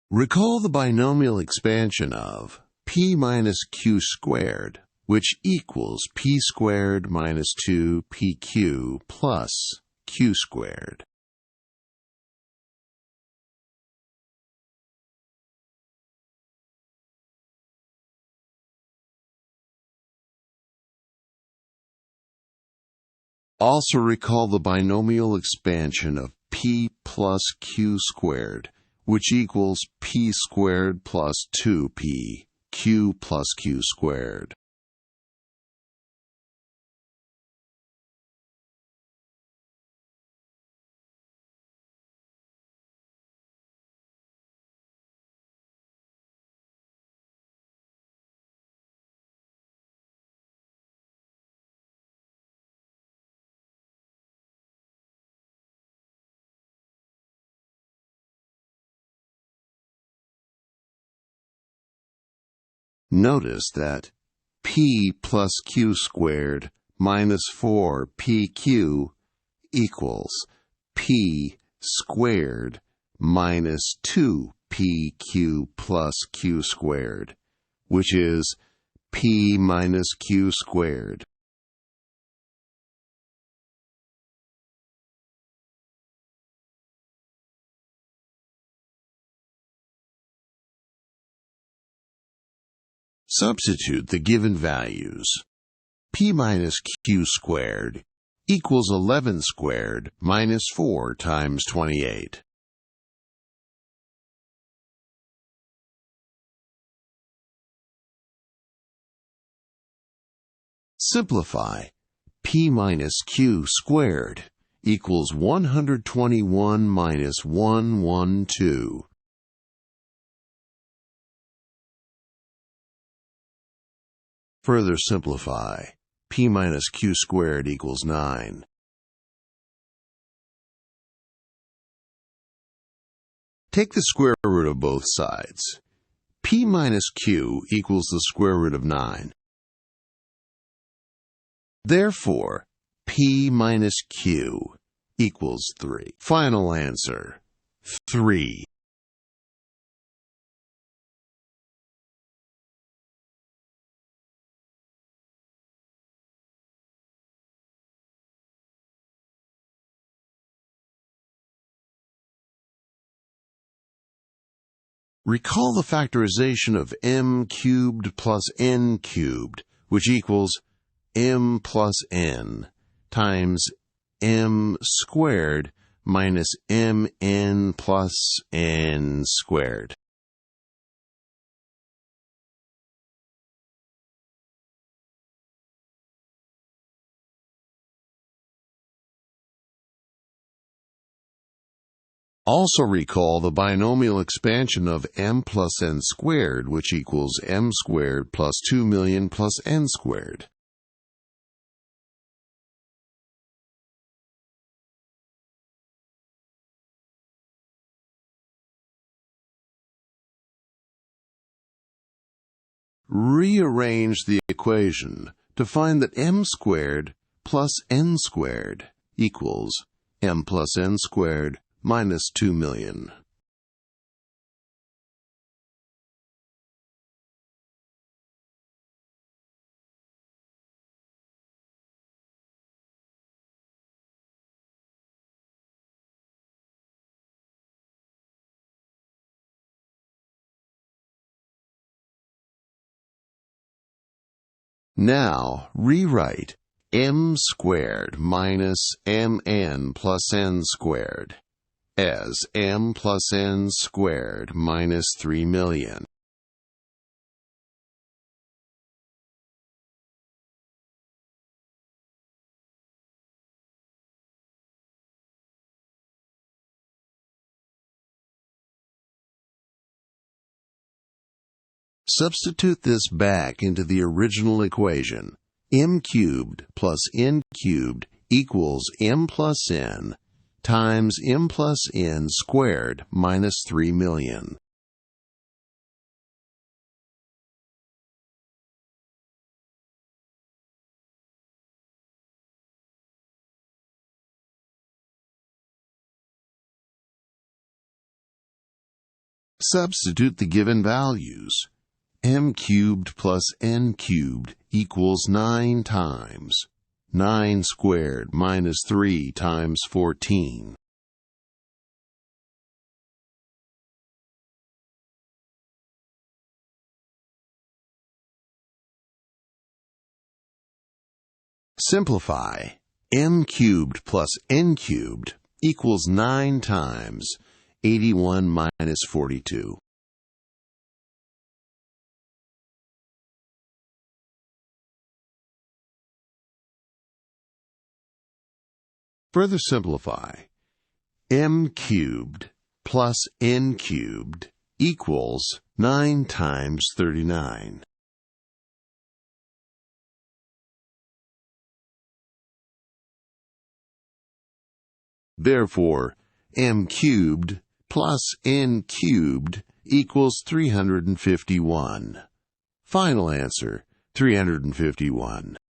Recall the binomial expansion of p minus q squared, which equals p squared minus 2pq plus q squared. Also recall the binomial expansion of p plus q squared, which equals p squared plus 2p, q plus q squared. Notice that p plus q squared minus 4pq equals p squared minus 2pq plus q squared, which is p minus q squared. Substitute the given values. P minus q squared equals 11 squared minus 4 times 28. Simplify. P minus q squared equals 121 minus 112. Further simplify. P minus q squared equals 9. Take the square root of both sides. P minus q equals the square root of 9. Therefore, P minus q equals 3. Final answer, 3. Recall the factorization of m cubed plus n cubed, which equals m plus n times m squared minus mn plus n squared. Also recall the binomial expansion of m plus n squared, which equals m squared plus 2 million plus n squared. Rearrange the equation to find that m squared plus n squared equals m plus n squared minus 2 million. Now rewrite m squared minus mn plus n squared as m plus n squared minus 3 million. Substitute this back into the original equation. M cubed plus n cubed equals m plus n times m plus n squared minus 3 million. Substitute the given values. M cubed plus N cubed equals 9 times 9 squared minus 3 times 14. Simplify. M cubed plus N cubed equals 9 times 81 minus 42. Further simplify. M cubed plus N cubed equals 9 times 39. Therefore, M cubed plus N cubed equals 351. Final answer, 351.